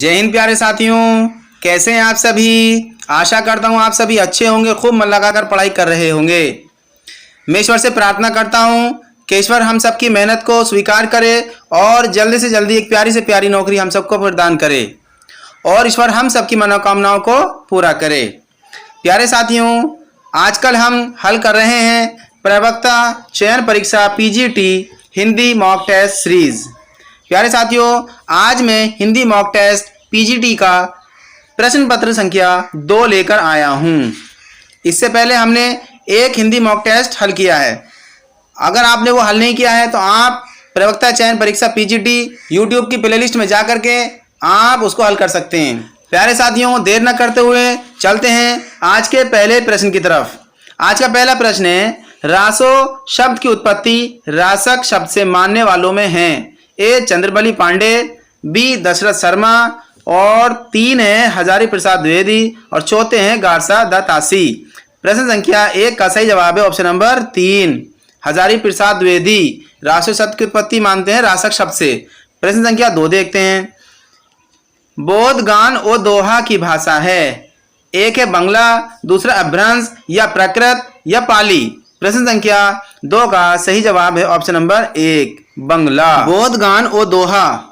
जय हिंद प्यारे साथियों, कैसे हैं आप सभी। आशा करता हूं आप सभी अच्छे होंगे, खूब मन लगाकर पढ़ाई कर रहे होंगे। मैं ईश्वर से प्रार्थना करता हूं कि ईश्वर हम सबकी मेहनत को स्वीकार करे और जल्दी से जल्दी एक प्यारी से प्यारी नौकरी हम सबको प्रदान करे और ईश्वर हम सबकी मनोकामनाओं को पूरा करे। प्यारे साथियों, आजकल हम हल कर रहे हैं प्रवक्ता चयन परीक्षा PGT Hindi mock test series. प्यारे साथियों, आज मैं हिंदी मॉक टेस्ट पीजीटी का प्रश्न पत्र संख्या 2 लेकर आया हूं। इससे पहले हमने एक हिंदी मॉक टेस्ट हल किया है। अगर आपने वो हल नहीं किया है तो आप प्रवक्ता चयन परीक्षा पीजीटी यूट्यूब की प्लेलिस्ट में जा करके आप उसको हल कर सकते हैं। प्यारे साथियों, देर न करते हुए चलते हैं आज के पहले प्रश्न की तरफ। आज का पहला प्रश्न है, रासो शब्द की उत्पत्ति रासक शब्द से मानने वालों में है। ए चंद्रबली पांडे, बी दशरथ शर्मा और 3 है हजारी प्रसाद द्विवेदी और चौथे हैं गारसा दत्तासी। प्रश्न संख्या 1 का सही जवाब है ऑप्शन नंबर 3 हजारी प्रसाद द्विवेदी रासो शब्द की उत्पत्ति मानते हैं रासक शब्द से। प्रश्न संख्या 2 देखते हैं, बोधगान और दोहा की भाषा है। एक है बंगला, दूसरा अभ्रंश या प्रकृत या पाली। प्रश्न संख्या 2 का सही जवाब है ऑप्शन नंबर 1 बंगला। बोधगान और दोहा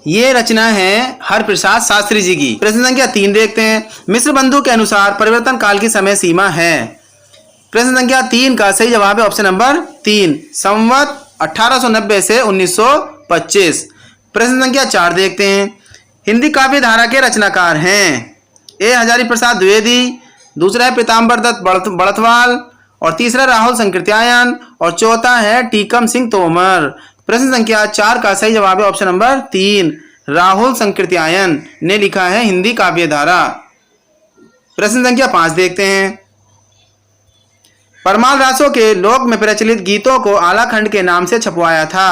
ये रचना है हरप्रसाद शास्त्री जी की। प्रश्न संख्या 3 देखते हैं, मिश्र बंधु के अनुसार परिवर्तन काल की समय सीमा है। प्रश्न संख्या 3 का सही जवाब है ऑप्शन नंबर 3 संवत 1890 से 1925। प्रश्न संख्या 4 देखते हैं, हिंदी काव्य धारा के रचनाकार हैं। ए हजारी प्रसाद द्विवेदी, दूसरा है पीताम्बर दत्त बड़थवाल और तीसरा राहुल संकृत्यायन और चौथा है टीकम सिंह तोमर। प्रश्न संख्या 4 का सही जवाब है ऑप्शन नंबर 3 राहुल संकृत्यायन ने लिखा है हिंदी काव्य धारा। प्रश्न संख्या 5 देखते हैं, परमाल रासो के लोक में प्रचलित गीतों को आलाखंड के नाम से छपवाया था।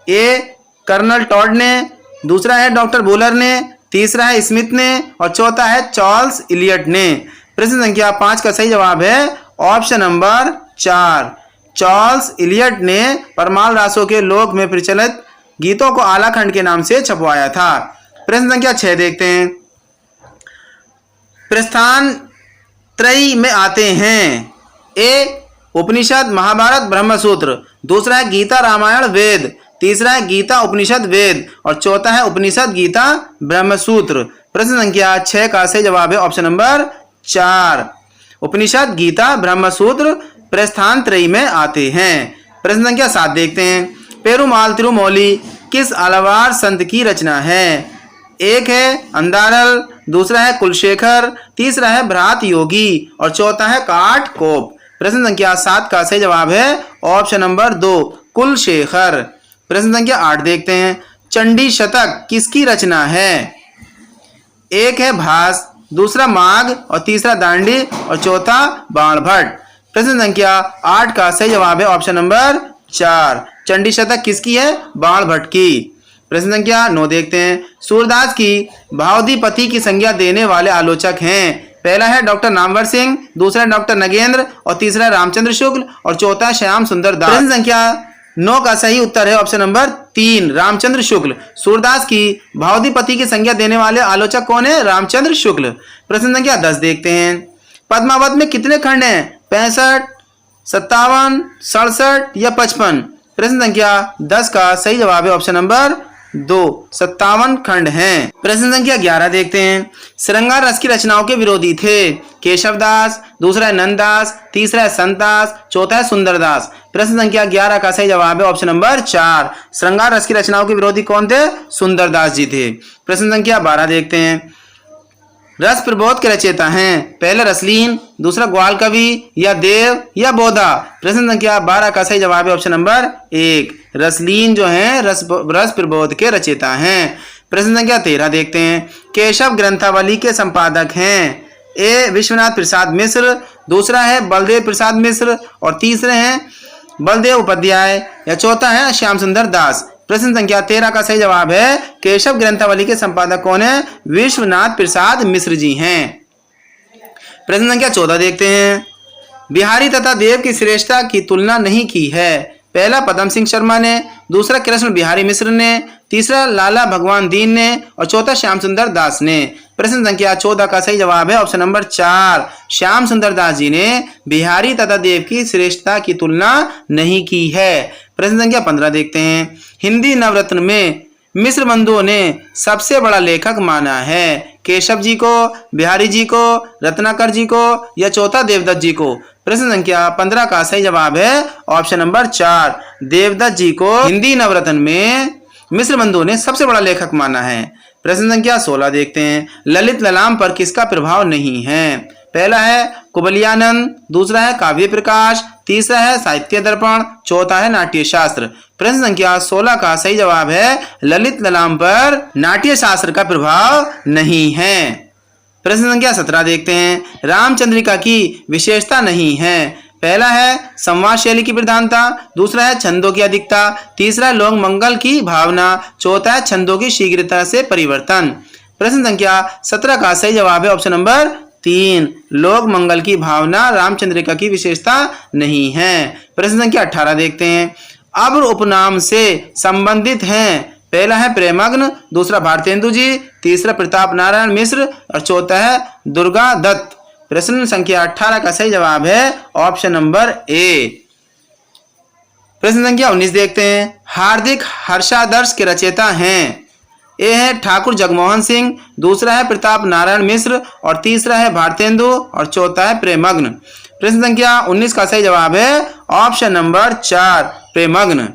ए कर्नल टॉड ने, दूसरा है डॉक्टर बुलर ने, तीसरा है स्मिथ ने और चौथा है चार्ल्स इलियट ने। प्रश्न संख्या 5 का सही जवाब है ऑप्शन नंबर 4 चार्ल्स इलियट ने परमाल रासो के लोक में प्रचलित गीतों को आलाखंड के नाम से छपवाया था। प्रश्न संख्या 6 देखते हैं, प्रस्थान त्रयी में आते हैं। ए उपनिषद महाभारत ब्रह्मसूत्र, दूसरा है गीता रामायण वेद, तीसरा है गीता उपनिषद वेद और चौथा है उपनिषद गीता ब्रह्मसूत्र। प्रश्न संख्या 6 का सही जवाब है ऑप्शन नंबर 4 उपनिषद गीता ब्रह्मसूत्र प्रस्थान त्रयी में आते हैं। प्रश्न संख्या 7 देखते हैं, पेरुमाल तिरुमौली किस आलवार संत की रचना है। एक है अंदारल, दूसरा है कुलशेखर, तीसरा है भ्रात योगी और चौथा है काट कोप। प्रश्न संख्या 7 का सही जवाब है ऑप्शन नंबर 2 कुलशेखर। प्रश्न संख्या 8 देखते हैं, चंडी शतक किसकी रचना है। एक है भास, दूसरा माघ और तीसरा दांडी और चौथा बाणभट्ट। प्रश्न संख्या 8 का सही जवाब है ऑप्शन नंबर 4 चंडी शतक किसकी है, बाणभट्ट की। प्रश्न संख्या 9 देखते हैं, सूरदास की भावदीपति की संज्ञा देने वाले आलोचक हैं। पहला है डॉक्टर नामवर सिंह, दूसरा डॉक्टर नगेंद्र और तीसरा रामचंद्र शुक्ल और चौथा श्याम सुंदर दास। प्रश्न संख्या 9 का सही उत्तर है ऑप्शन नंबर 3 रामचंद्र शुक्ल। सूरदास की भावदीपति की संज्ञा देने वाले आलोचक कौन है, रामचंद्र शुक्ल। प्रश्न संख्या 10 देखते हैं, पद्मावत में कितने खंड हैं, 65, 57, 67 या 55। प्रश्न संख्या 10 का सही जवाब है ऑप्शन नंबर 2 57 खंड हैं। प्रश्न संख्या 11 देखते हैं, श्रृंगार रस की रचनाओं के विरोधी थे। केशवदास, दूसरा है नंददास, तीसरा है संतदास, चौथा है सुंदरदास। प्रश्न संख्या 11 का सही जवाब है ऑप्शन नंबर 4 श्रृंगार रस की रचनाओं के विरोधी कौन थे, सुंदरदास जी थे। प्रश्न संख्या 12 देखते हैं, रस प्रबोध के रचयिता हैं। पहला रसलीन, दूसरा ग्वाल कवि या देव या बोधा। प्रश्न संख्या 12 का सही जवाब है ऑप्शन नंबर 1 रसलीन जो हैं रस प्रबोध के रचयिता हैं। प्रश्न संख्या 13 देखते हैं, केशव ग्रंथावली के संपादक हैं। ए विश्वनाथ प्रसाद मिश्र, दूसरा है बलदेव प्रसाद मिश्र और तीसरे हैं बलदेव उपाध्याय या चौथा है श्याम सुंदर दास। प्रश्न संख्या 13 का सही जवाब है केशव ग्रंथावली के संपादक कौन है, विश्वनाथ प्रसाद मिश्र जी हैं। प्रश्न संख्या 14 देखते हैं, बिहारी तथा देव की श्रेष्ठता की तुलना नहीं की है। पहला पदम सिंह शर्मा ने, दूसरा कृष्ण बिहारी मिश्र ने, तीसरा लाला भगवान दीन ने और चौथा श्याम सुंदर दास ने। प्रश्न संख्या 14 का सही जवाब है ऑप्शन नंबर 4, श्याम सुंदर दास जी ने बिहारी तथा देव की श्रेष्ठता की तुलना नहीं की है। प्रश्न संख्या 15 देखते हैं। हिंदी नवरत्न में मिश्र बंधुओं ने सबसे बड़ा लेखक माना है केशव जी को, बिहारी जी को, रत्नाकर जी को या चौथा देवदत्त जी को। प्रश्न संख्या 15 का सही जवाब है ऑप्शन नंबर 4, देवदत्त जी को हिंदी नवरत्न में मिश्र बंधुओं ने सबसे बड़ा लेखक माना है। प्रश्न संख्या 16 देखते हैं। ललित ललाम पर किसका प्रभाव नहीं है? पहला है कुबलियानंद, दूसरा है काव्य प्रकाश, तीसरा है साहित्य दर्पण, चौथा है नाट्य शास्त्र। प्रश्न संख्या 16 का सही जवाब है ललित ललाम पर नाट्य शास्त्र का प्रभाव नहीं है। प्रश्न संख्या 17 देखते हैं। रामचंद्रिका की विशेषता नहीं है। पहला है संवाद शैली की प्रधानता, दूसरा है छंदों की अधिकता, तीसरा है लोक मंगल की भावना, चौथा है छंदों की शीघ्रता से परिवर्तन। प्रश्न संख्या 17 का सही जवाब है ऑप्शन नंबर 3, लोक मंगल की भावना रामचंद्रिका की विशेषता नहीं है। प्रश्न संख्या 18 देखते हैं। अब्र उपनाम से संबंधित हैं। पहला है प्रेमग्न, दूसरा भारतेंदु जी, तीसरा प्रताप नारायण मिश्र और चौथा है दुर्गा दत्त। प्रश्न संख्या 18 का सही जवाब है ऑप्शन नंबर ए। प्रश्न संख्या 19 देखते हैं। हार्दिक हर्षादर्श के रचयिता हैं। ए है ठाकुर जगमोहन सिंह, दूसरा है प्रताप नारायण मिश्र और तीसरा है भारतेंदु और चौथा है प्रेमग्न। प्रश्न संख्या 19 का सही जवाब है ऑप्शन नंबर 4, प्रेमग्न।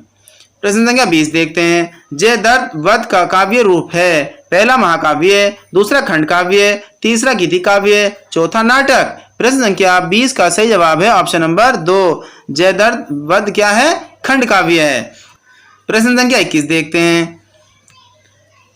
प्रश्न संख्या 20 देखते हैं। जयद्रथ वध का काव्य रूप है। पहला महाकाव्य, दूसरा खंड काव्य, तीसरा गीति काव्य, चौथा नाटक। प्रश्न संख्या 20 का सही जवाब है ऑप्शन नंबर 2, जयद्रथ वध क्या है? खंड काव्य है। प्रश्न संख्या 21 देखते हैं।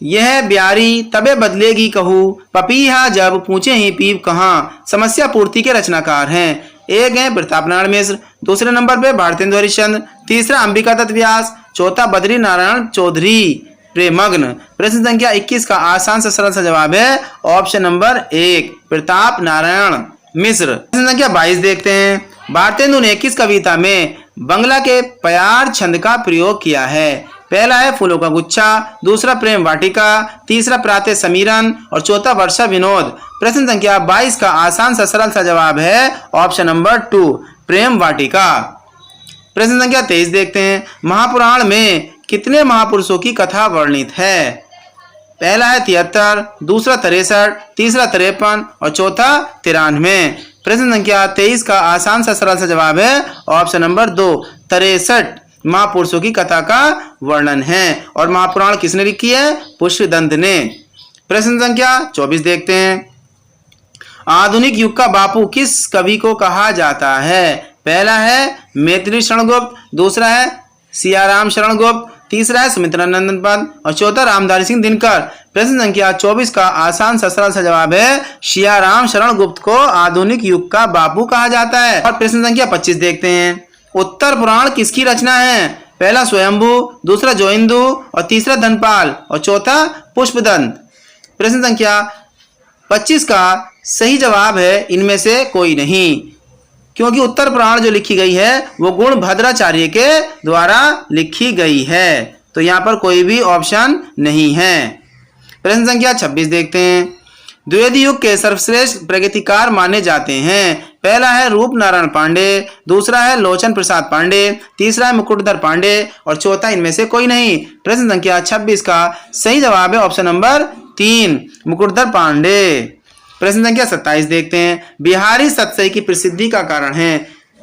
यह ब्यारी तबे बदलेगी कहू, पपीहा जब पूछे ही पीप कहाँ। समस्या पूर्ति के रचनाकार हैं। एक है प्रताप नारायण मिश्र, दूसरे नंबर पे भारतेंदु हरिश्चंद्र, तीसरा अंबिका दत्त व्यास, चौथा बद्री नारायण चौधरी प्रेमग्न। प्रश्न संख्या 21 का आसान से सरल सा जवाब है ऑप्शन नंबर 1, प्रताप नारायण मिश्र। प्रश्न संख्या 22 देखते हैं। भारतेंदु ने किस कविता में बंगला के प्यार छंद का प्रयोग किया है? पहला है फूलों का गुच्छा, दूसरा प्रेम वाटिका, तीसरा प्रातः समीरन और चौथा वर्षा विनोद। प्रश्न संख्या 22 का आसान सा सरल सा जवाब है ऑप्शन नंबर 2, प्रेम वाटिका। प्रश्न संख्या 23 देखते हैं। महापुराण में कितने महापुरुषों की कथा वर्णित है? पहला है 73, दूसरा 63, तीसरा 53 और चौथा 93। प्रश्न संख्या 23 का आसान सा सरल सा जवाब है ऑप्शन नंबर 2, 63 महापुरुषों की कथा का वर्णन है। और महापुराण किसने लिखी है? पुष्पदंत ने। प्रश्न संख्या 24 देखते हैं। आधुनिक युग का बापू किस कवि को कहा जाता है? पहला है मैथिली शरण गुप्त, दूसरा है सियाराम शरण गुप्त, तीसरा है सुमित्रानंदन पद और चौथा रामधारी सिंह दिनकर। प्रश्न संख्या 24 का आसान सा सरल सा जवाब है सियाराम शरण गुप्त को आधुनिक युग का बापू कहा जाता है। और प्रश्न संख्या 25 देखते हैं। उत्तर पुराण किसकी रचना है? पहला स्वयंभू, दूसरा जोइंदू और तीसरा धनपाल और चौथा पुष्पदंत। प्रश्न संख्या 25 का सही जवाब है इनमें से कोई नहीं, क्योंकि उत्तर पुराण जो लिखी गई है वो गुणभद्राचार्य के द्वारा लिखी गई है, तो यहाँ पर कोई भी ऑप्शन नहीं है। प्रश्न संख्या 26 देखते हैं। द्विवेदी युग के सर्वश्रेष्ठ प्रगतिकार माने जाते हैं। पहला है रूप नारायण पांडे, दूसरा है लोचन प्रसाद पांडे, तीसरा है मुकुटधर पांडे और चौथा इनमें से कोई नहीं। प्रश्न संख्या 26 का सही जवाब है ऑप्शन नंबर 3, मुकुटधर पांडे। प्रश्न संख्या 27 देखते हैं। बिहारी सतसई की प्रसिद्धि का कारण है।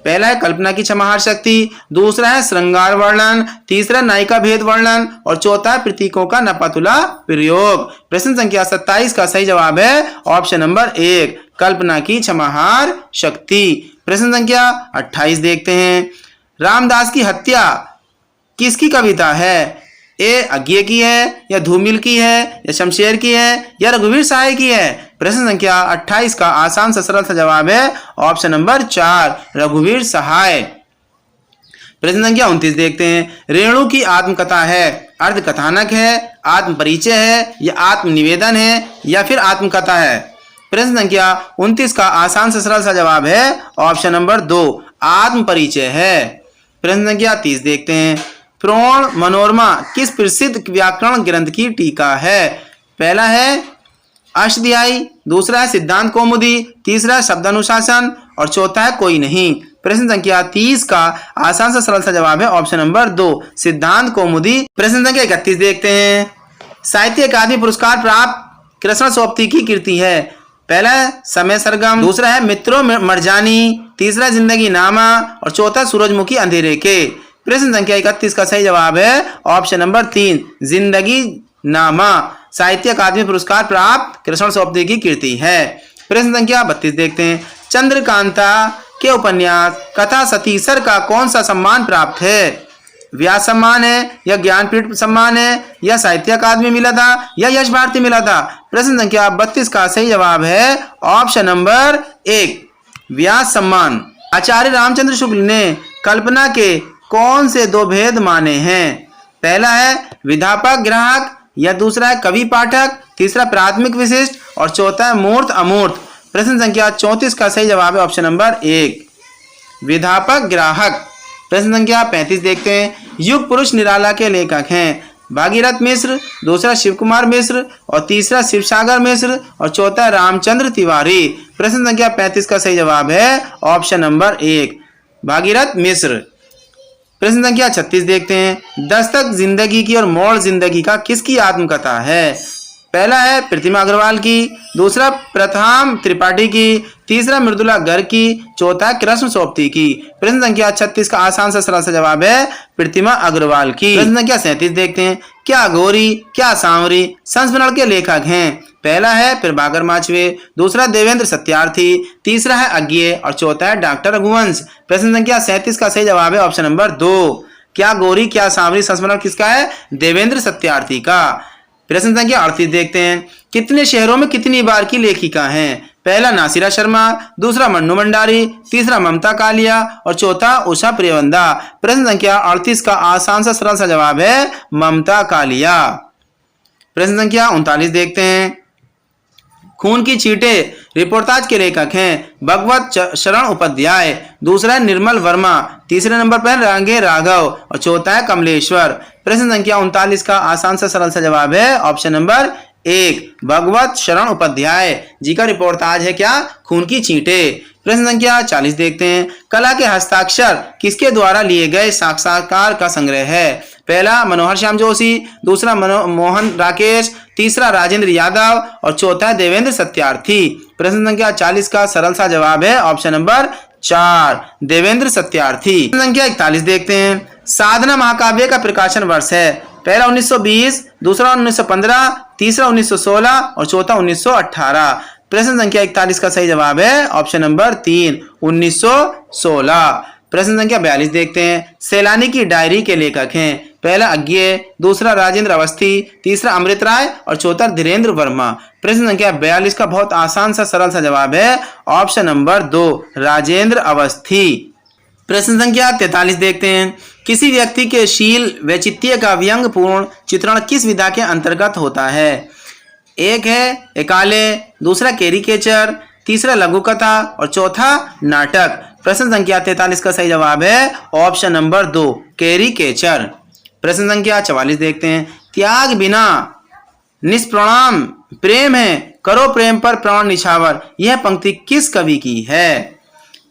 पहला है कल्पना की क्षमाहार शक्ति, दूसरा है श्रृंगार वर्णन, तीसरा नायिका भेद वर्णन और चौथा है प्रतीकों का नपातुला प्रयोग। प्रश्न संख्या 27 का सही जवाब है ऑप्शन नंबर 1, कल्पना की क्षमाहार शक्ति। प्रश्न संख्या 28 देखते हैं। रामदास की हत्या किसकी कविता है? ए अज्ञे की है या धूमिल की है या शमशेर की है या रघुवीर सहाय की है? प्रश्न संख्या 28 का आसान सा सरल सा जवाब है ऑप्शन नंबर 4, रघुवीर सहाय। प्रश्न संख्या 29 देखते हैं। रेणु की आत्मकथा है, अर्ध कथानक है, आत्म परिचय है या आत्मनिवेदन है या फिर आत्मकथा है? प्रश्न संख्या 29 का आसान सा सरल सा जवाब है ऑप्शन नंबर 2, आत्म परिचय है। प्रश्न संख्या 30 देखते हैं। प्रोण मनोरमा किस प्रसिद्ध व्याकरण ग्रंथ की टीका है? पहला है अष्टध्यायी, दूसरा है सिद्धांत कौमुदी, तीसरा है शब्दानुशासन और चौथा है कोई नहीं। प्रश्न संख्या 30 का आसान सा सरल सा जवाब है ऑप्शन नंबर 2 सिद्धांत कौमुदी। प्रश्न संख्या 31 देखते हैं। साहित्य अकादमी पुरस्कार प्राप्त कृष्ण सोबती की कृति है। पहला है समय सरगम, दूसरा है मित्रों मरजानी, तीसरा जिंदगी नामा और चौथा सूरजमुखी अंधेरे के। प्रश्न संख्या 31 का सही जवाब है ऑप्शन नंबर 3 जिंदगी नामा साहित्य अकादमी पुरस्कार प्राप्त कृष्ण सोबती की कृति है। प्रश्न संख्या 32 देखते हैं। चंद्रकांता के उपन्यास कथा सतीसर का कौन सा सम्मान प्राप्त है? व्यास सम्मान है या ज्ञानपीठ सम्मान है या साहित्य अकादमी मिला था या यश भारती मिला था? प्रश्न संख्या 32 का सही जवाब है ऑप्शन नंबर 1 व्यास सम्मान। आचार्य रामचंद्र शुक्ल ने कल्पना के कौन से 2 भेद माने हैं? पहला है विधापक ग्राहक या दूसरा है कवि पाठक, तीसरा प्राथमिक विशिष्ट और चौथा है मूर्त अमूर्त। प्रश्न संख्या 34 का सही जवाब है ऑप्शन नंबर 1 विधापक ग्राहक। प्रश्न संख्या 35 देखते हैं। युग पुरुष निराला के लेखक हैं भागीरथ मिश्र, दूसरा शिव कुमार मिश्र और तीसरा शिवसागर मिश्र और चौथा रामचंद्र तिवारी। प्रश्न संख्या 35 का सही जवाब है ऑप्शन नंबर 1 भागीरथ मिश्र। प्रश्न संख्या 36 देखते हैं। दस्तक जिंदगी की और मोड़ जिंदगी का किसकी आत्मकथा है? पहला है प्रतिमा अग्रवाल की, दूसरा प्रथम त्रिपाठी की, तीसरा मृदुला गर्ग की, चौथा कृष्ण सोबती की। प्रश्न संख्या 36 का आसान सा सरल सा जवाब है प्रतिमा अग्रवाल की। प्रश्न संख्या 37 देखते हैं। क्या गौरी क्या सांवरी संस्मरण के लेखक हैं? पहला है प्रभाकर माचवे, दूसरा देवेंद्र सत्यार्थी, तीसरा है अज्ञे और चौथा है डॉक्टर रघुवंश। प्रश्न संख्या 37 का सही जवाब है ऑप्शन नंबर 2 क्या गौरी क्या सांवरी संस्मरण किसका है? देवेंद्र सत्यार्थी का। प्रश्न संख्या 38 देखते हैं। कितने शहरों में कितनी बार की लेखिका हैं? पहला नासिरा शर्मा, दूसरा मन्नू भंडारी, तीसरा ममता कालिया और चौथा उषा प्रियवंदा। प्रश्न संख्या 38 का आसान सा सरल सा जवाब है ममता कालिया। प्रश्न संख्या 39 देखते हैं। खून की चीटें रिपोर्टाज के लेखक हैं भगवत शरण उपाध्याय, दूसरा है निर्मल वर्मा, तीसरे नंबर पर रांगे राघव और चौथा है कमलेश्वर। प्रश्न संख्या 39 का आसान सा सरल सा जवाब है ऑप्शन नंबर 1 भगवत शरण उपाध्याय जी का रिपोर्टाज है क्या? खून की चीटें। प्रश्न संख्या 40 देखते हैं। कला के हस्ताक्षर किसके द्वारा लिए गए साक्षात्कार का संग्रह है? पहला मनोहर श्याम जोशी, दूसरा मोहन राकेश, तीसरा राजेंद्र यादव और चौथा देवेंद्र सत्यार्थी। प्रश्न संख्या 40 का सरल सा जवाब है ऑप्शन नंबर 4 देवेंद्र सत्यार्थी। प्रश्न संख्या 41 देखते हैं। साधना महाकाव्य का प्रकाशन वर्ष है। पहला 1920, दूसरा 1915, तीसरा 1916 और चौथा 1918। प्रश्न संख्या 41 का सही जवाब है ऑप्शन नंबर 3 1916। प्रश्न संख्या 42 देखते हैं। सैलानी की डायरी के लेखक हैं पहला अज्ञे, दूसरा राजेंद्र अवस्थी, तीसरा अमृत राय और चौथा धीरेन्द्र वर्मा। प्रश्न संख्या 42 का बहुत आसान सा सरल सा जवाब है ऑप्शन नंबर 2 राजेंद्र अवस्थी। प्रश्न संख्या 43 देखते हैं। किसी व्यक्ति के शील वैचित्र्य का व्यंग्यपूर्ण चित्रण किस विधा के अंतर्गत होता है? एक है एकाले, दूसरा कैरिकेचर, तीसरा लघु कथा और चौथा नाटक। प्रश्न संख्या 43 का सही जवाब है ऑप्शन नंबर 2 कैरिकेचर। प्रश्न संख्या 44 देखते हैं। त्याग बिना निष्प्रणाम प्रेम है, करो प्रेम पर प्राण निछावर, यह पंक्ति किस कवि की है?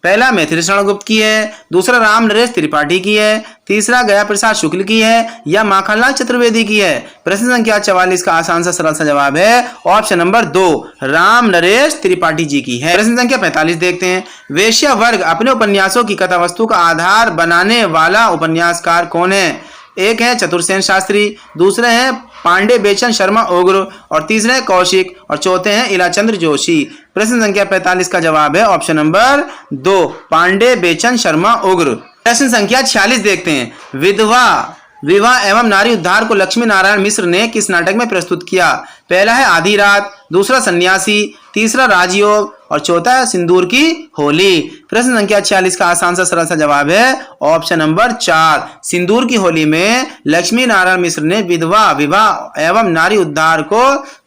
पहला मैथिली शरण गुप्त की है, दूसरा राम नरेश त्रिपाठी की है, तीसरा गया प्रसाद शुक्ल की है या माखनलाल चतुर्वेदी की है? प्रश्न संख्या 44 का आसान सा सरल सा जवाब है ऑप्शन नंबर 2 राम नरेश त्रिपाठी जी की है। प्रश्न संख्या 45 देखते हैं। वेश्या वर्ग अपने उपन्यासों की कथा वस्तु का आधार बनाने वाला उपन्यासकार कौन है? एक है चतुर्सेन शास्त्री, दूसरे हैं पांडे बेचन शर्मा उग्र और तीसरे हैं कौशिक और चौथे हैं इलाचंद्र जोशी। प्रश्न संख्या 45 का जवाब है ऑप्शन नंबर 2 पांडे बेचन शर्मा उग्र। प्रश्न संख्या 46 देखते हैं। विधवा विवाह एवं नारी उद्धार को लक्ष्मी नारायण मिश्र ने किस नाटक में प्रस्तुत किया? पहला है आधी रात, दूसरा सन्यासी, तीसरा राजयोग और चौथा है सिंदूर की होली। प्रश्न संख्या 46 का आसान सा सरल सा जवाब है ऑप्शन नंबर 4 सिंदूर की होली में लक्ष्मी नारायण मिश्र ने विधवा विवाह एवं नारी उद्धार को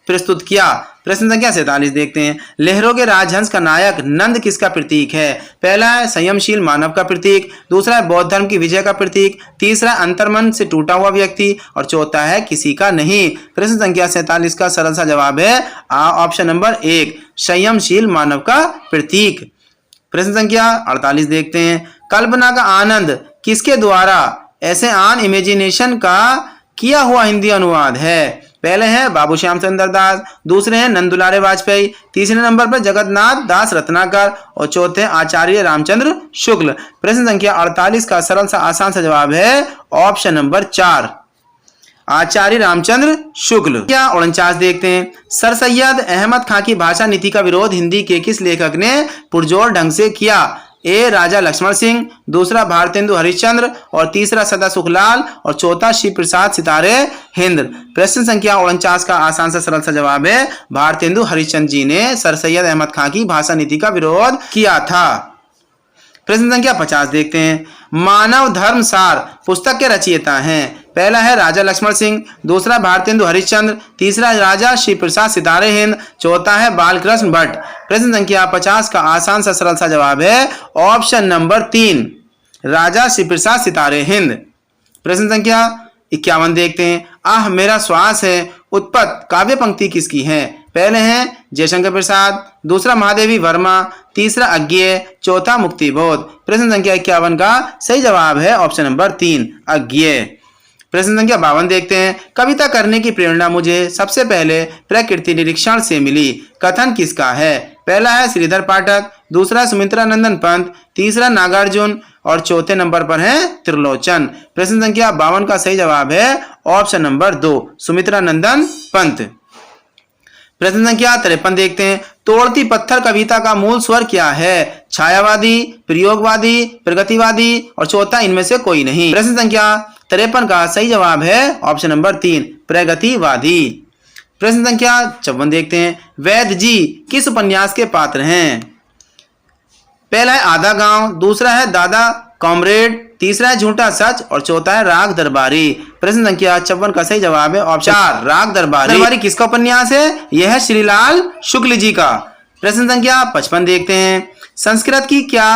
प्रस्तुत किया। प्रश्न संख्या 47 देखते हैं। लहरों के राजहंस का नायक नंद किसका प्रतीक है? पहला है संयमशील मानव का प्रतीक, दूसरा है बौद्ध धर्म की विजय का प्रतीक, तीसरा अंतर्मन से टूटा हुआ व्यक्ति और चौथा है किसी का नहीं। प्रश्न संख्या 47 का सरल सा जवाब है ऑप्शन नंबर 1 संयमशील मानव का प्रतीक। प्रश्न संख्या 48 देखते हैं। कल्पना का आनंद किसके द्वारा ऐसे ऑन इमेजिनेशन का किया हुआ हिंदी अनुवाद है? पहले हैं बाबू श्याम चंद्र दास, दूसरे हैं नंदुलारे वाजपेयी, तीसरे नंबर पर जगन्नाथ दास रत्नाकर और चौथे आचार्य रामचंद्र शुक्ल। प्रश्न संख्या 48 का सरल सा आसान सा जवाब है ऑप्शन नंबर 4 आचार्य रामचंद्र शुक्ल। क्या 49 देखते हैं। सर सैयद अहमद खां की भाषा नीति का विरोध हिंदी के किस लेखक ने पुरजोर ढंग से किया? ए राजा लक्ष्मण सिंह, दूसरा भारतेंदु हरिश्चंद्र और तीसरा सदा सुखलाल और चौथा शिव प्रसाद सितारे हिंद। प्रश्न संख्या 49 का आसान सा सरल सा जवाब है भारतेंदु हरिश्चंद्र जी ने सर सैयद अहमद खां की भाषा नीति का विरोध किया था। प्रश्न संख्या 50 देखते हैं। मानव धर्म सार पुस्तक के रचयिता हैं? पहला है राजा लक्ष्मण सिंह, दूसरा भारतेंदु हरिश्चंद्र, तीसरा राजा शिव प्रसाद सितारे हिंद, चौथा है बालकृष्ण भट्ट। प्रश्न संख्या 50 का आसान सा सरल सा जवाब है ऑप्शन नंबर 3 राजा शिव प्रसाद सितारे हिंद। प्रश्न संख्या 51 देखते हैं। आह मेरा श्वास है उत्पत्त काव्य पंक्ति किसकी है? पहले हैं जयशंकर प्रसाद, दूसरा महादेवी वर्मा, तीसरा अज्ञेय, चौथा मुक्तिबोध। प्रश्न संख्या 51 का सही जवाब है ऑप्शन नंबर 3 अज्ञेय। प्रश्न संख्या 52 देखते हैं। कविता करने की प्रेरणा मुझे सबसे पहले प्रकृति निरीक्षण से मिली, कथन किसका है? पहला है श्रीधर पाठक, दूसरा सुमित्रा नंदन पंत, तीसरा नागार्जुन और चौथे नंबर पर है त्रिलोचन। प्रश्न संख्या 52 का सही जवाब है ऑप्शन नंबर 2 सुमित्रा नंदन पंत। प्रश्न संख्या 53 देखते हैं। तोड़ती पत्थर कविता का मूल स्वर क्या है? छायावादी, प्रयोगवादी, प्रगतिवादी और चौथा इनमें से कोई नहीं। प्रश्न संख्या 53 का सही जवाब है ऑप्शन नंबर 3 प्रगतिवादी। प्रश्न संख्या 54 देखते हैं। वैद्य जी किस उपन्यास के पात्र हैं? पहला है आधा गांव, दूसरा है दादा कॉमरेड, तीसरा है झूठा सच और चौथा है राग दरबारी। प्रश्न संख्या 54 का सही जवाब है ऑप्शन 4 राग दरबारी किसका उपन्यास है? यह है श्रीलाल शुक्ल जी का। प्रश्न संख्या 55 देखते हैं। संस्कृत की क्या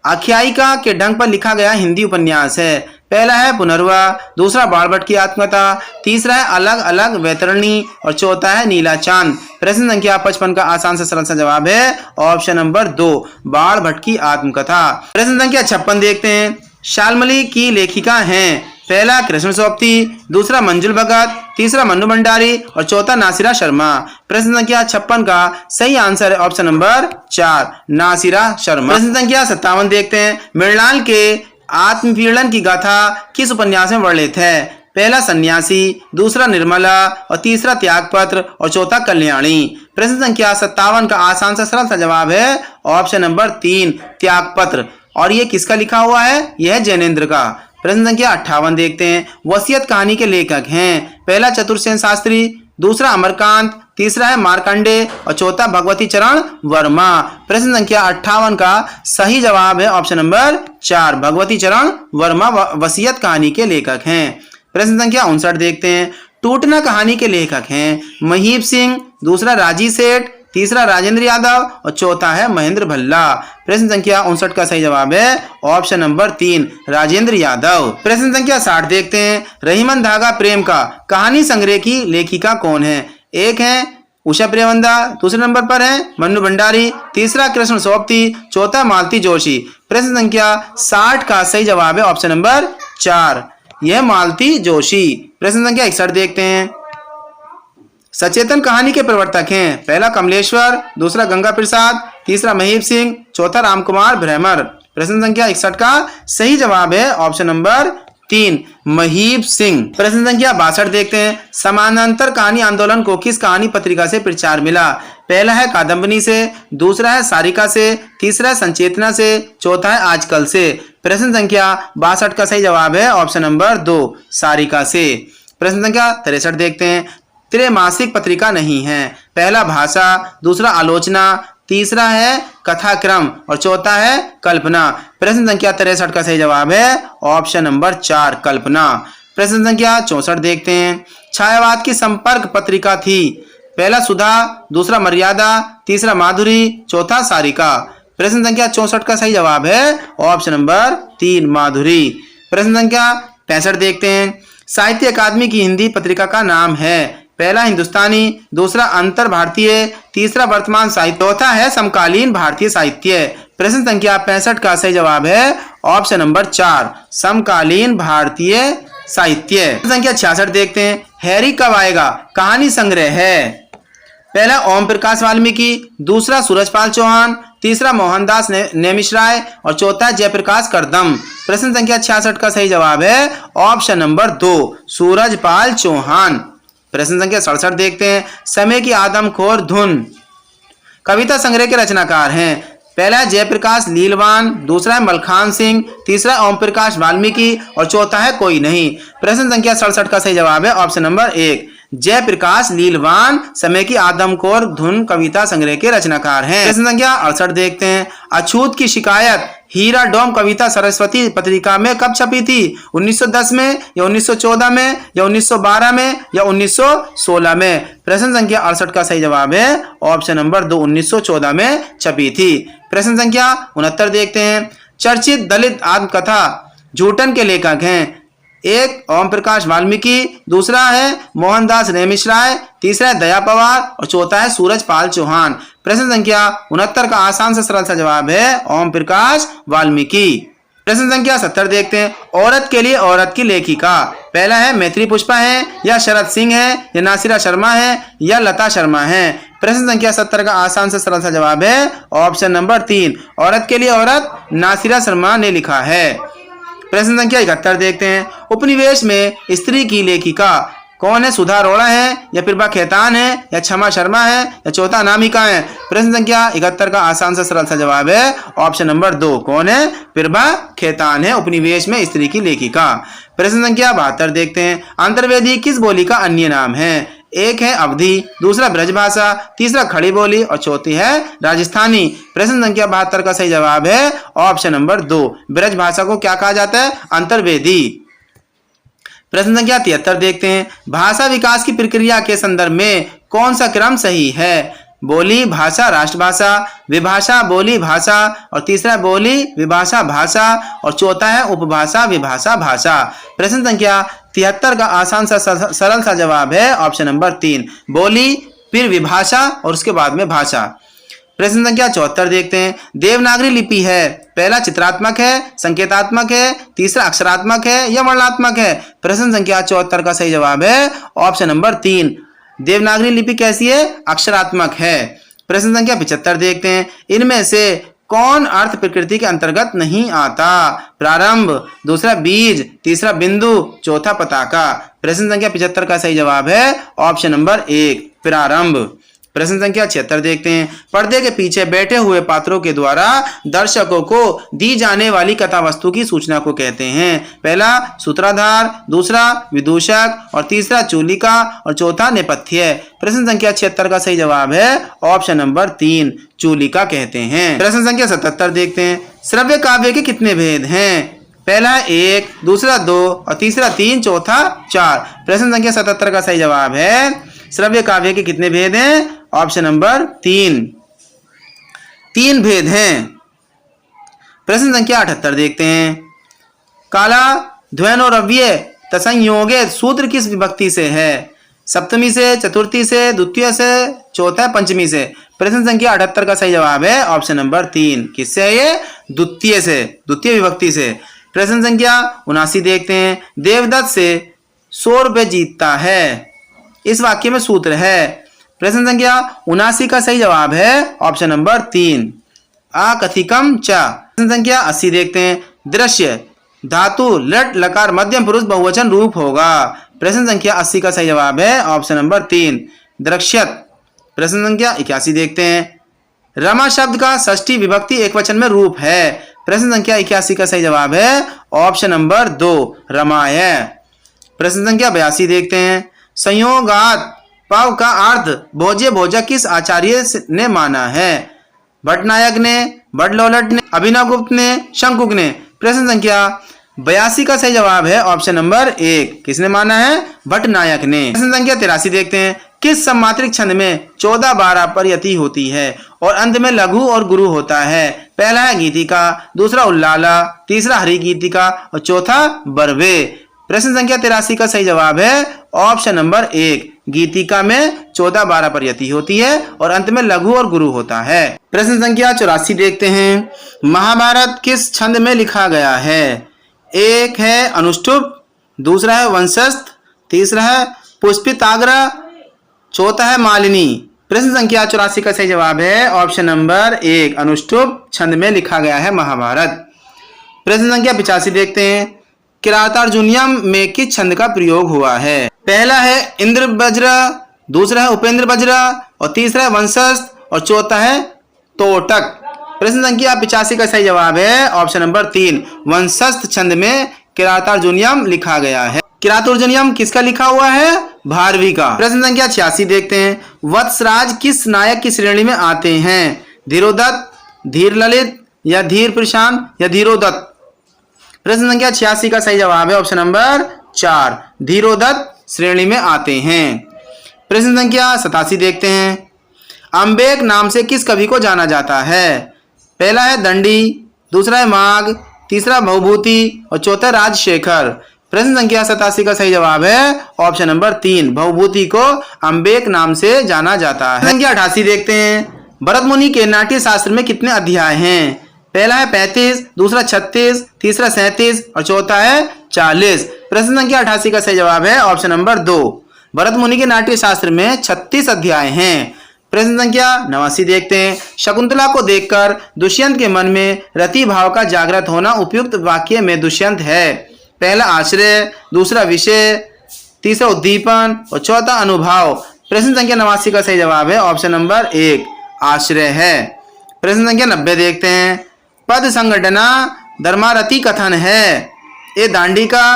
आख्यायिका के ढंग पर लिखा गया हिंदी उपन्यास है? पहला है पुनर्वा, दूसरा बाणभट्ट की आत्मकथा, तीसरा है अलग अलग वैतरणी और चौथा है नीला चांद। प्रश्न संख्या 55 का आसान से सरल सा जवाब है ऑप्शन नंबर 2 बाणभट्ट की आत्मकथा। प्रश्न संख्या 56 देखते हैं। शाल्मली की लेखिका हैं? पहला कृष्ण सोपती, दूसरा मंजुल भगत, तीसरा मन्नू भंडारी और चौथा नासिरा शर्मा। प्रश्न संख्या 56 का सही आंसर है ऑप्शन नंबर 4 नासिरा शर्मा। प्रश्न संख्या 57 देखते हैं। मृणाल के आत्मपीड़न की गाथा किस उपन्यास में वर्णित है? पहला सन्यासी, दूसरा निर्मला और तीसरा त्यागपत्र और चौथा कल्याणी। प्रश्न संख्या 57 का आसान सा सरल सा जवाब है ऑप्शन नंबर 3 त्यागपत्र। और ये किसका लिखा हुआ है? यह जैनेन्द्र का। प्रश्न संख्या 58 देखते हैं। वसीयत कहानी के लेखक हैं? पहला चतुर्सेन शास्त्री, दूसरा अमरकांत, तीसरा है मार्कंडे और चौथा भगवती चरण वर्मा। प्रश्न संख्या 58 का सही जवाब है ऑप्शन नंबर 4 भगवती चरण वर्मा वसीयत कहानी के लेखक हैं। प्रश्न संख्या 59 देखते हैं। टूटना कहानी के लेखक हैं? महीप सिंह, दूसरा राजी सेठ, तीसरा राजेंद्र यादव और चौथा है महेंद्र भल्ला। प्रश्न संख्या 59 का सही जवाब है ऑप्शन नंबर 3 राजेंद्र यादव। प्रश्न संख्या 60 देखते हैं। रहीमन धागा प्रेम का कहानी संग्रह की लेखिका कौन है? एक है उषा प्रियवंदा, दूसरे नंबर पर है मन्नू भंडारी, तीसरा कृष्ण सोपती, चौथा मालती जोशी। प्रश्न संख्या 60 का सही जवाब है ऑप्शन नंबर 4 यह मालती जोशी। प्रश्न संख्या 61 देखते हैं। सचेतन कहानी के प्रवर्तक हैं? पहला कमलेश्वर, दूसरा गंगा प्रसाद, तीसरा महीप सिंह, चौथा रामकुमार भ्रमर। प्रश्न संख्या 61 का सही जवाब है ऑप्शन नंबर 3 महीप सिंह। प्रश्न संख्या 62 देखते हैं। समानांतर कहानी आंदोलन को किस कहानी पत्रिका से प्रचार मिला? पहला है कादम्बनी से, दूसरा है सारिका से, तीसरा है संचेतना से, चौथा है आजकल से। प्रश्न संख्या 62 का सही जवाब है ऑप्शन नंबर 2 सारिका से। प्रश्न संख्या 63 देखते हैं। त्रैमासिक पत्रिका नहीं है? पहला भाषा, दूसरा आलोचना, तीसरा है कथाक्रम और चौथा है कल्पना। प्रश्न संख्या 63 का सही जवाब है ऑप्शन नंबर 4 कल्पना। प्रश्न संख्या 64 देखते हैं। छायावाद की संपर्क पत्रिका थी? पहला सुधा, दूसरा मर्यादा, तीसरा माधुरी, चौथा सारिका। प्रश्न संख्या 64 का सही जवाब है ऑप्शन नंबर 3 माधुरी। प्रश्न संख्या 65 देखते हैं। साहित्य अकादमी की हिंदी पत्रिका का नाम है। पहला हिंदुस्तानी, दूसरा अंतर भारतीय, तीसरा वर्तमान साहित्य, चौथा है समकालीन भारतीय साहित्य। प्रश्न संख्या 65 का सही जवाब है ऑप्शन नंबर 4 समकालीन भारतीय साहित्य। प्रश्न संख्या 66 देखते हैं। हैरी कब आएगा कहानी संग्रह है। पहला ओम प्रकाश वाल्मीकि, दूसरा सूरजपाल चौहान, तीसरा मोहनदास नेमिशराय और चौथा जयप्रकाश करदम। प्रश्न संख्या 66 का सही जवाब है ऑप्शन नंबर 2 सूरजपाल चौहान। प्रश्न संख्या 67 देखते हैं। समय की आदमखोर धुन कविता संग्रह के रचनाकार हैं। पहला है जयप्रकाश लीलवान, दूसरा है मलखान सिंह, तीसरा ओम प्रकाश वाल्मीकि और चौथा है कोई नहीं। प्रश्न संख्या 67 का सही जवाब है ऑप्शन नंबर 1 जयप्रकाश लीलवान समय की आदमखोर धुन कविता संग्रह के रचनाकार हैं। प्रश्न संख्या 68 देखते हैं। अछूत की शिकायत हीरा डोम कविता सरस्वती पत्रिका में कब छपी थी। 1910 में या 1914 में या 1912 में या 1916 में। प्रश्न संख्या 68 का सही जवाब है ऑप्शन नंबर 2 1914 में छपी थी। प्रश्न संख्या 69 देखते हैं। चर्चित दलित आत्मकथा झूठन के लेखक हैं। एक ओम प्रकाश वाल्मीकि, दूसरा है मोहनदास नेमिशराय, तीसरा है दया पवार और चौथा है सूरजपाल चौहान। प्रश्न संख्या 69 का आसान से सरल सा जवाब है ओम प्रकाश वाल्मीकि। प्रश्न संख्या 70 देखते हैं। औरत के लिए औरत की लेखिका। पहला है मैत्री पुष्पा है या शरद सिंह है या नासिरा शर्मा है या लता शर्मा है। प्रश्न संख्या 70 का आसान से सरल सा जवाब है ऑप्शन नंबर 3 औरत के लिए औरत नासिरा शर्मा ने लिखा है। प्रश्न संख्या 71 देखते हैं। उपनिवेश में स्त्री की लेखिका कौन है। सुधा अरोड़ा है या प्रभा खेतान है या क्षमा शर्मा है या चौथा अनामिका है। प्रश्न संख्या 71 का आसान से सरल सा जवाब है ऑप्शन नंबर 2 कौन है प्रभा खेतान है उपनिवेश में स्त्री की लेखिका। प्रश्न संख्या 72 देखते हैं। अंतर्वेदी किस बोली का अन्य नाम है। एक है अवधी, दूसरा ब्रजभाषा, तीसरा खड़ी बोली और चौथी है राजस्थानी। प्रश्न संख्या 72 का सही जवाब है ऑप्शन नंबर 2 ब्रजभाषा को क्या कहा जाता है अंतर्वेदी। प्रश्न संख्या 73 देखते हैं। भाषा विकास की प्रक्रिया के संदर्भ में कौन सा क्रम सही है। बोली भाषा राष्ट्रभाषा, विभाषा बोली भाषा और तीसरा बोली विभाषा भाषा और चौथा है उपभाषा विभाषा भाषा। प्रश्न संख्या 73 का आसान सा सरल सा जवाब है ऑप्शन नंबर 3 बोली फिर विभाषा और उसके बाद में भाषा। प्रश्न संख्या 74 देखते हैं। देवनागरी लिपि है। पहला चित्रात्मक है, संकेतात्मक है, तीसरा अक्षरात्मक है या वर्णात्मक है। प्रश्न संख्या 74 का सही जवाब है ऑप्शन नंबर 3 देवनागरी लिपि कैसी है अक्षरात्मक है। प्रश्न संख्या 75 देखते हैं। इनमें से कौन अर्थ प्रकृति के अंतर्गत नहीं आता। प्रारंभ, दूसरा बीज, तीसरा बिंदु, चौथा पताका। प्रश्न संख्या 75 का सही जवाब है ऑप्शन नंबर 1 प्रारंभ। प्रश्न संख्या 76 देखते हैं। पर्दे के पीछे बैठे हुए पात्रों के द्वारा दर्शकों को दी जाने वाली कथा वस्तु की सूचना को कहते हैं। पहला सूत्रधार, दूसरा विदूषक और तीसरा चूलिका और चौथा नेपथ्य। प्रश्न संख्या 76 का सही जवाब है ऑप्शन नंबर 3 चूलिका कहते हैं। प्रश्न संख्या 77 देखते हैं। श्रव्य काव्य के कितने भेद हैं। पहला 1, दूसरा 2 और तीसरा 3, चौथा 4। प्रश्न संख्या 77 का सही जवाब है श्रव्य काव्य के कितने भेद हैं ऑप्शन नंबर 3 भेद हैं। प्रश्न संख्या 78 देखते हैं। काला ध्वनो रव्य तसंयोगे सूत्र किस विभक्ति से है। सप्तमी से, चतुर्थी से, द्वितीय से, चौथा पंचमी से। प्रश्न संख्या 78 का सही जवाब है ऑप्शन नंबर 3 किससे है ये द्वितीय से, द्वितीय विभक्ति से। प्रश्न संख्या 79 देखते हैं। देवदत्त से 100 रुपये जीतता है। इस वाक्य में सूत्र है। प्रश्न संख्या 79 का सही जवाब है ऑप्शन नंबर 3 अकथिकम च। प्रश्न संख्या 80 देखते हैं। दृश्य धातु लट लकार मध्यम पुरुष बहुवचन रूप होगा। प्रश्न संख्या 80 का सही जवाब है ऑप्शन नंबर 3 दृश्यत। प्रश्न संख्या 81 देखते हैं। रमा शब्द का षष्ठी विभक्ति एकवचन में रूप है। प्रश्न संख्या 81 का सही जवाब है ऑप्शन नंबर 2 रमाय। प्रश्न संख्या 82 देखते हैं। संयोगात पव का अर्थ भोज्य भोजक किस आचार्य ने माना है। भट्टनायक ने, बडलोलट ने, अभिनवगुप्त ने, शंकुक ने। प्रश्न संख्या 82 का सही जवाब है ऑप्शन नंबर 1। किसने माना है? भट्टनायक ने। प्रश्न संख्या 83 देखते हैं। किस सम्मात्रिक छंद में 14-12 पर यति होती है और अंत में लघु और गुरु होता है? पहला है गीतिका, दूसरा उल्लाला, तीसरा हरि गीतिका और चौथा बरवे। प्रश्न संख्या 83 का सही जवाब है ऑप्शन नंबर 1। गीतिका में 14-12 पर यति होती है और अंत में लघु और गुरु होता है। प्रश्न संख्या 84 देखते हैं। महाभारत किस छंद में लिखा गया है? एक है अनुष्टुप, दूसरा है वंशस्थ, तीसरा है पुष्पिताग्र, चौथा है मालिनी। प्रश्न संख्या 84 का सही जवाब है ऑप्शन नंबर 1। अनुष्टुप छंद में लिखा गया है महाभारत। प्रश्न संख्या 85 देखते हैं। किरातार्जुनीयम में किस छंद का प्रयोग हुआ है? पहला है इंद्र वज्र, दूसरा है उपेंद्र वज्र और तीसरा है वंशस्थ और चौथा है तोटक। प्रश्न संख्या 85 का सही जवाब है ऑप्शन नंबर 3। वंशस्थ छंद में किरातार्जुनीयम लिखा गया है। किरातार्जुनीयम किसका लिखा हुआ है? भारवी का। प्रश्न संख्या 86 देखते हैं। वत्सराज किस नायक की श्रेणी में आते हैं? धीरोदत्त, धीर ललित या धीर प्रशांत या धीरोदत्त। प्रश्न संख्या 86 का सही जवाब है ऑप्शन नंबर 4। धीरोदत्त श्रेणी में आते हैं। प्रश्न संख्या 87 देखते हैं। अम्बेक नाम से किस कवि को जाना जाता है? पहला है दंडी, दूसरा है माघ, तीसरा भवभूति और चौथा राजशेखर। प्रश्न संख्या 87 का सही जवाब है ऑप्शन नंबर 3। भवभूति को अम्बेक नाम से जाना जाता है। संख्या 88 देखते हैं। भरत मुनि के नाट्य शास्त्र में कितने अध्याय हैं? पहला है 35, दूसरा 36, तीसरा 37 और चौथा है 40। प्रश्न संख्या 88 का सही जवाब है ऑप्शन नंबर 2। भरत मुनि के नाट्य शास्त्र में 36 अध्याय हैं। प्रश्न संख्या 89 देखते हैं। शकुंतला को देखकर दुष्यंत के मन में रति भाव का जागृत होना उपयुक्त वाक्य में दुष्यंत है? पहला आश्रय, दूसरा विषय, तीसरा उद्दीपन और चौथा अनुभाव। प्रश्न संख्या 89 का सही जवाब है ऑप्शन नंबर 1। आश्रय है। प्रश्न संख्या 90 देखते हैं। पद संघटना धर्मारति कथन है। ये दांडी का,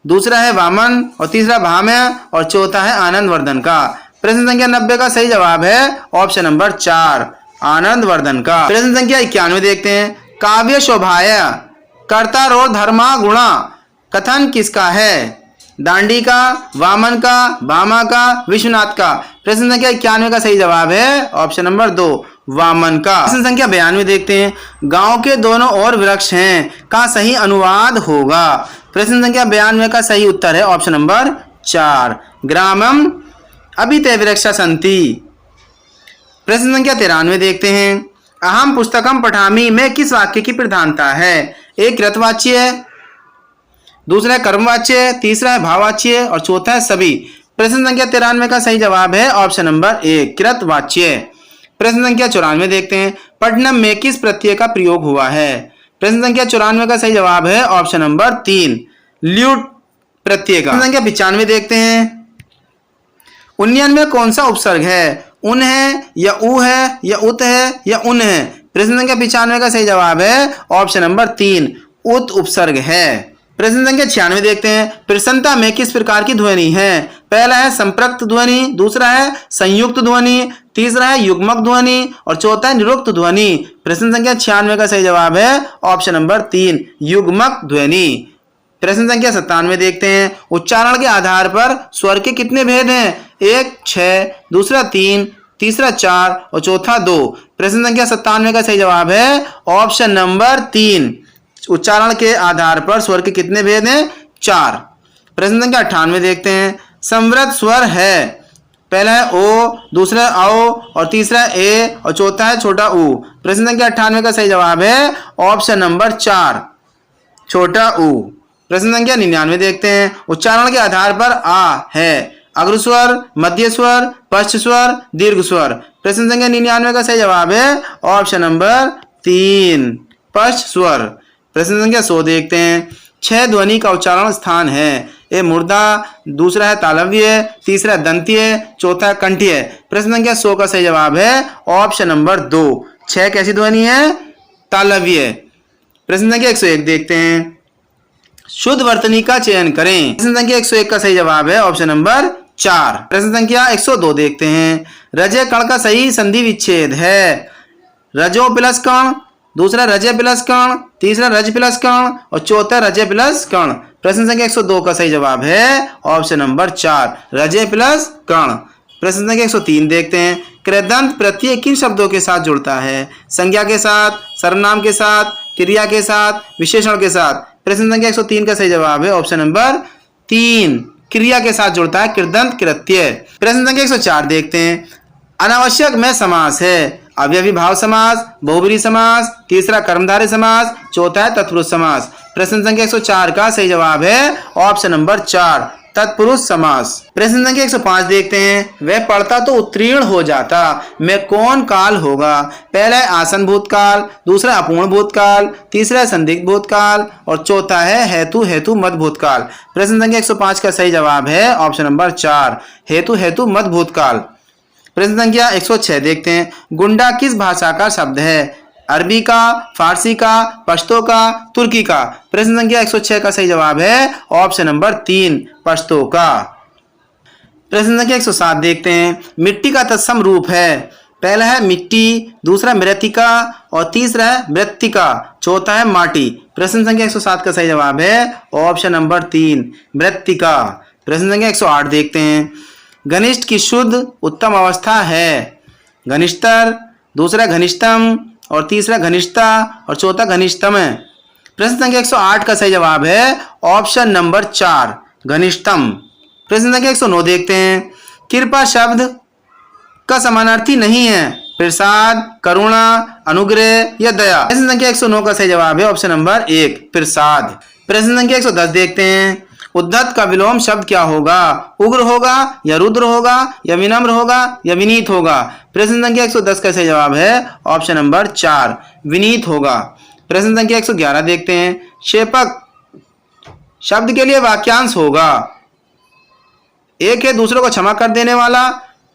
दूसरा है वामन और तीसरा भाम्य और चौथा है आनंदवर्धन का। प्रश्न संख्या 90 का सही जवाब है ऑप्शन नंबर 4। आनंदवर्धन का। प्रश्न संख्या 91 देखते हैं। काव्य शोभाय कर्तारो धर्मा गुणा कथन किसका है? दांडी का, वामन का, भामा का, विश्वनाथ का। प्रश्न संख्या 91 का सही जवाब है ऑप्शन नंबर 2। वामन का। प्रश्न संख्या 92 देखते हैं। गांव के दोनों ओर वृक्ष हैं का सही अनुवाद होगा? प्रश्न संख्या 92 का सही उत्तर है ऑप्शन नंबर 4। ग्रामम अभिते वृक्षा संति। प्रश्न संख्या 93 देखते हैं। अहम पुस्तकम पठामी में किस वाक्य की प्रधानता है? एक कृतवाच्य, दूसरा है कर्मवाच्य, तीसरा है भाववाच्य और चौथा है सभी। प्रश्न संख्या 93 का सही जवाब है ऑप्शन नंबर 1। कृतवाच्य। प्रश्न संख्या 94 देखते हैं। पठनम में किस प्रत्यय का प्रयोग हुआ है? प्रश्न संख्या 94 का सही जवाब है ऑप्शन नंबर 3। ल्यूट प्रत्यय का। प्रश्न संख्या 95 देखते हैं। उन्नयन में कौन सा उपसर्ग है? उन है या उ है या उत है या उन है? प्रश्न संख्या 95 का सही जवाब है ऑप्शन नंबर 3। उत उपसर्ग है। प्रश्न संख्या 96 देखते हैं। प्रसन्नता में किस प्रकार की ध्वनि है? पहला है संप्रक्त ध्वनि, दूसरा है संयुक्त ध्वनि, तीसरा है युग्मक ध्वनि और चौथा है निरुक्त ध्वनि। प्रश्न संख्या 96 का सही जवाब है ऑप्शन नंबर 3। युग्मक ध्वनि। प्रश्न संख्या 97 देखते हैं। उच्चारण के आधार पर स्वर के कितने भेद हैं? 1 6, दूसरा 3, तीसरा 4 और चौथा 2। प्रश्न संख्या 97 का सही जवाब है ऑप्शन नंबर 3। उच्चारण के आधार पर स्वर के कितने भेद हैं? 4। प्रश्न संख्या 98 देखते हैं। संवृत स्वर है। पहला है ओ, दूसरा है औ और तीसरा है ए और चौथा है छोटा ऊ। प्रश्न संख्या 98 का सही जवाब है ऑप्शन नंबर 4। छोटा ऊ। प्रश्न संख्या 99 देखते हैं। उच्चारण के आधार पर आ है अग्र स्वर, मध्य स्वर, पश्च स्वर, दीर्घ स्वर। प्रश्न संख्या 99 का सही जवाब है ऑप्शन नंबर 3। पश्च स्वर। प्रश्न संख्या 100 देखते हैं। 6 ध्वनि का उच्चारण स्थान है। ए मूर्धा, दूसरा है तालव्य, तीसरा है दंत्य, चौथा है कंठ्य। प्रश्न संख्या 100 का सही जवाब है ऑप्शन नंबर 2। 6 कैसी ध्वनि है? तालव्य। प्रश्न संख्या 101 देखते हैं। शुद्ध वर्तनी का चयन करें। प्रश्न संख्या 101 का सही जवाब है ऑप्शन नंबर 4। प्रश्न संख्या 102 देखते हैं। रजे कण का सही संधि विच्छेद है। रजो प्लस कण, दूसरा रज प्लस कर्ण, तीसरा रज प्लस कर्ण और चौथा रज प्लस कर्ण। प्रश्न संख्या 102 का सही जवाब है ऑप्शन नंबर 4 रज प्लस कर्ण। प्रश्न संख्या 103 देखते हैं। कृदंत प्रत्यय किन शब्दों के साथ जुड़ता है? संज्ञा के साथ, सर्वनाम के साथ, क्रिया के साथ, विशेषण के साथ। प्रश्न संख्या 103 का सही जवाब है ऑप्शन नंबर 3 क्रिया के साथ जुड़ता है कृदंत कृत्य। प्रश्न संख्या 104 देखते हैं। अनावश्यक में समास है अव्ययी भाव समास, बहुब्रीहि समास, तीसरा कर्मधारय समास, चौथा है तत्पुरुष समास। प्रश्न संख्या 104 का सही जवाब है ऑप्शन नंबर 4 तत्पुरुष समास। प्रश्न संख्या 105 देखते हैं। वह पढ़ता तो उत्तीर्ण हो जाता में कौन काल होगा? पहला है आसन भूतकाल, दूसरा अपूर्ण भूतकाल, तीसरा है संदिग्ध भूतकाल और चौथा है हेतु हेतु मद भूतकाल। प्रश्न संख्या 105 का सही जवाब है ऑप्शन नंबर 4 हेतु हेतु मद भूतकाल। प्रश्न संख्या 106 देखते हैं। गुंडा किस भाषा का शब्द है? अरबी का, फारसी का, पश्तो का, तुर्की का। प्रश्न संख्या 106 का सही जवाब है ऑप्शन नंबर 3 पश्तो का। प्रश्न संख्या 107 देखते हैं। मिट्टी का तत्सम रूप है। पहला है मिट्टी, दूसरा मृत्तिका और तीसरा है मृत्तिका, चौथा है माटी। प्रश्न संख्या 107 का सही जवाब है ऑप्शन नंबर 3 मृत्तिका। प्रश्न संख्या 108 देखते हैं। घनिष्ठ की शुद्ध उत्तम अवस्था है। घनिष्ठतर, दूसरा घनिष्ठतम और तीसरा घनिष्ठता और चौथा घनिष्ठतम है। प्रश्न संख्या 108 का सही जवाब है ऑप्शन नंबर 4 घनिष्ठतम। प्रश्न संख्या 109 देखते हैं। कृपा शब्द का समानार्थी नहीं है। प्रसाद, करुणा, अनुग्रह या दया। प्रश्न संख्या 109 का सही जवाब है ऑप्शन नंबर 1 प्रसाद। प्रश्न संख्या 110 देखते हैं। उद्धत का विलोम शब्द क्या होगा? उग्र होगा या रुद्र होगा या विनम्र होगा या विनीत होगा। प्रश्न संख्या 110 का सही जवाब है ऑप्शन नंबर 4 विनीत होगा। प्रश्न संख्या 111 देखते हैं। क्षेपक शब्द के लिए वाक्यांश होगा। एक है दूसरों को क्षमा कर देने वाला,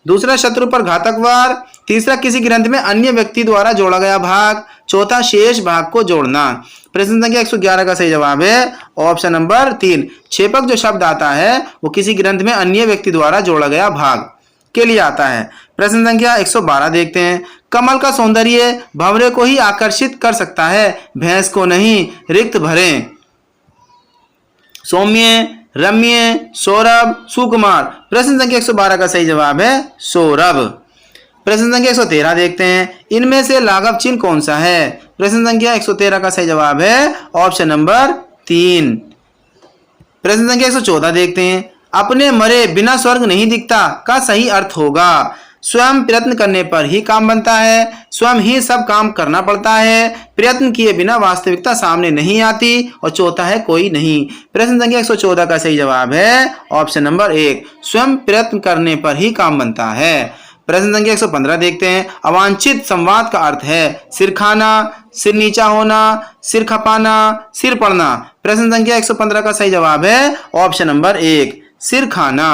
दूसरा शत्रु पर घातक वार, तीसरा किसी ग्रंथ में अन्य व्यक्ति द्वारा जोड़ा गया भाग, चौथा शेष भाग को जोड़ना। प्रश्न संख्या 111 का सही जवाब है ऑप्शन नंबर 3 क्षेपक जो शब्द आता है वो किसी ग्रंथ में अन्य व्यक्ति द्वारा जोड़ा गया भाग के लिए आता है। प्रश्न संख्या 112 देखते हैं। कमल का सौंदर्य भंवरे को ही आकर्षित कर सकता है, भैंस को नहीं। रिक्त भरें। सौम्य, रम्य, सौरभ, सुकुमार। प्रश्न संख्या 112 का सही जवाब है सौरभ। प्रश्न संख्या 113 देखते हैं। इनमें से लाघव चिन्ह कौन सा है? प्रश्न संख्या 113 का सही जवाब है ऑप्शन नंबर 3। प्रश्न संख्या 114 देखते हैं। अपने मरे बिना स्वर्ग नहीं दिखता का सही अर्थ होगा। स्वयं प्रयत्न करने पर ही काम बनता है, स्वयं ही सब काम करना पड़ता है, प्रयत्न किए बिना वास्तविकता सामने नहीं आती और चौथा है कोई नहीं। प्रश्न संख्या 114 का सही जवाब है ऑप्शन नंबर 1 स्वयं प्रयत्न करने पर ही काम बनता है। प्रश्न संख्या 115 देखते हैं। अवांछित संवाद का अर्थ है सिर खाना, सिर नीचा होना, सिर खपाना, सिर पड़ना। प्रश्न संख्या 115 का सही जवाब है ऑप्शन नंबर 1 सिर खाना।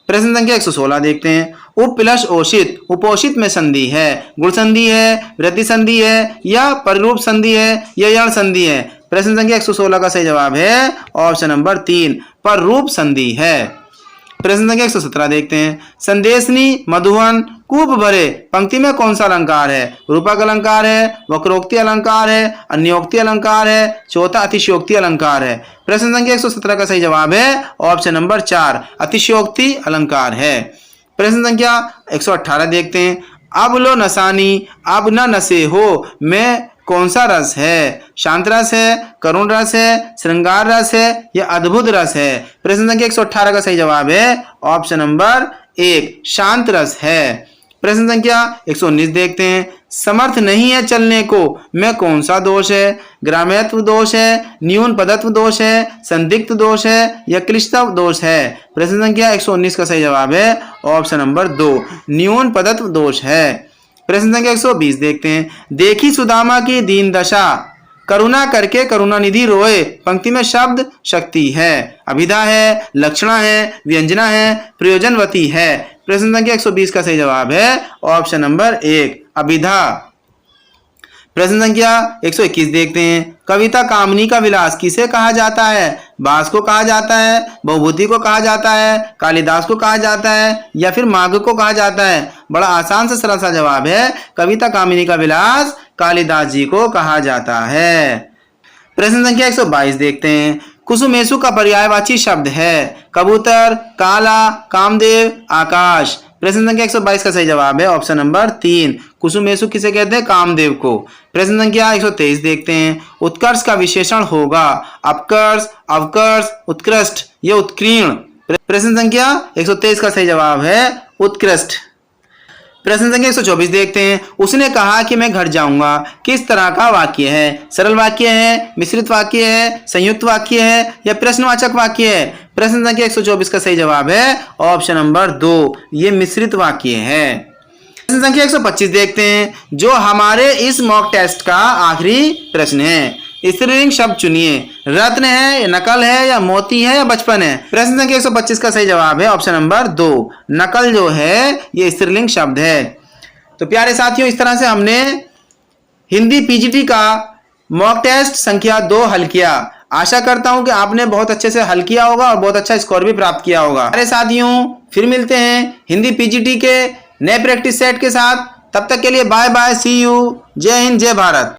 प्रश्न संख्या 116 देखते हैं। उप प्लस ओषित उपोषित में संधि है, गुण संधि है, वृद्धि संधि है या परिरूप संधि है या यण संधि है। प्रश्न संख्या 116 का सही जवाब है ऑप्शन नंबर 3 परिरूप संधि है। प्रश्न संख्या 117 देखते हैं। संदेशनी, मधुवन, कूप भरे पंक्ति में कौन सा अलंकार है? रूपक अलंकार है, वक्रोक्ति अलंकार है, अन्योक्ति अलंकार है, चौथा अतिशयोक्ति अलंकार है। प्रश्न संख्या 117 का सही जवाब है ऑप्शन नंबर 4 अतिशयोक्ति अलंकार है। प्रश्न संख्या 118 देखते हैं। अब लो नसानी अब न नशे हो में कौन सा रस है? शांत रस है, करुण रस है, श्रृंगार रस है या अद्भुत रस है। प्रश्न संख्या 118 का सही जवाब है ऑप्शन नंबर 1 शांत रस है। प्रश्न संख्या 119 देखते हैं। समर्थ नहीं है चलने को में कौन सा दोष है? ग्राम्यत्व दोष है, न्यून पदत्व दोष है, संदिग्ध दोष है या क्लिष्टत्व दोष है। प्रश्न संख्या 119 का सही जवाब है ऑप्शन नंबर 2 न्यून पदत्व दोष है। प्रश्न संख्या 120 देखते हैं। देखी सुदामा की दीन दशा करुणा करके करुणानिधि रोए पंक्ति में शब्द शक्ति है, अभिधा है, लक्षणा है, व्यंजना है, प्रयोजनवती है। प्रश्न संख्या 120 का सही जवाब है ऑप्शन नंबर 1 अभिधा। प्रश्न संख्या 121 देखते हैं। कविता कामनी का विलास किसे कहा जाता है? बास को कहा जाता है, भवभूति को कहा जाता है, कालिदास को कहा जाता है या फिर माघ को कहा जाता है? बड़ा आसान से सरल सा जवाब है, कविता कामिनी का विलास कालिदास जी को कहा जाता है। प्रश्न संख्या 122 देखते हैं। कुसुमेषु का पर्यायवाची शब्द है? कबूतर, काला, कामदेव, आकाश। प्रश्न संख्या 122 का सही जवाब है ऑप्शन नंबर 3, कुसुमेषु किसे कहते हैं? कामदेव को। प्रश्न संख्या 123 देखते हैं। उत्कर्ष का विशेषण होगा? अपकर्ष, अवकर्ष, उत्कृष्ट या उत्कीर्ण। प्रश्न संख्या 123 का सही जवाब है उत्कृष्ट। प्रश्न संख्या 124 देखते हैं। उसने कहा कि मैं घर जाऊंगा किस तरह का वाक्य है? सरल वाक्य है, मिश्रित वाक्य है, संयुक्त वाक्य है या प्रश्नवाचक वाक्य है? प्रश्न संख्या 124 का सही जवाब है ऑप्शन नंबर 2, ये मिश्रित वाक्य है। प्रश्न संख्या 125 देखते हैं, जो हमारे इस मॉक टेस्ट का आखिरी प्रश्न है। स्त्रीलिंग शब्द चुनिए। रत्न है या नकल है या मोती है या बचपन है? प्रश्न संख्या 125 का सही जवाब है ऑप्शन नंबर 2, नकल जो है ये स्त्रीलिंग शब्द है। तो प्यारे साथियों, इस तरह से हमने हिंदी पीजीटी का मॉक टेस्ट संख्या 2 हल किया। आशा करता हूं कि आपने बहुत अच्छे से हल किया होगा और बहुत अच्छा स्कोर भी प्राप्त किया होगा। प्यारे साथियों, फिर मिलते हैं हिंदी पीजीटी के नए प्रैक्टिस सेट के साथ। तब तक के लिए बाय बाय, सी यू, जय हिंद, जय भारत।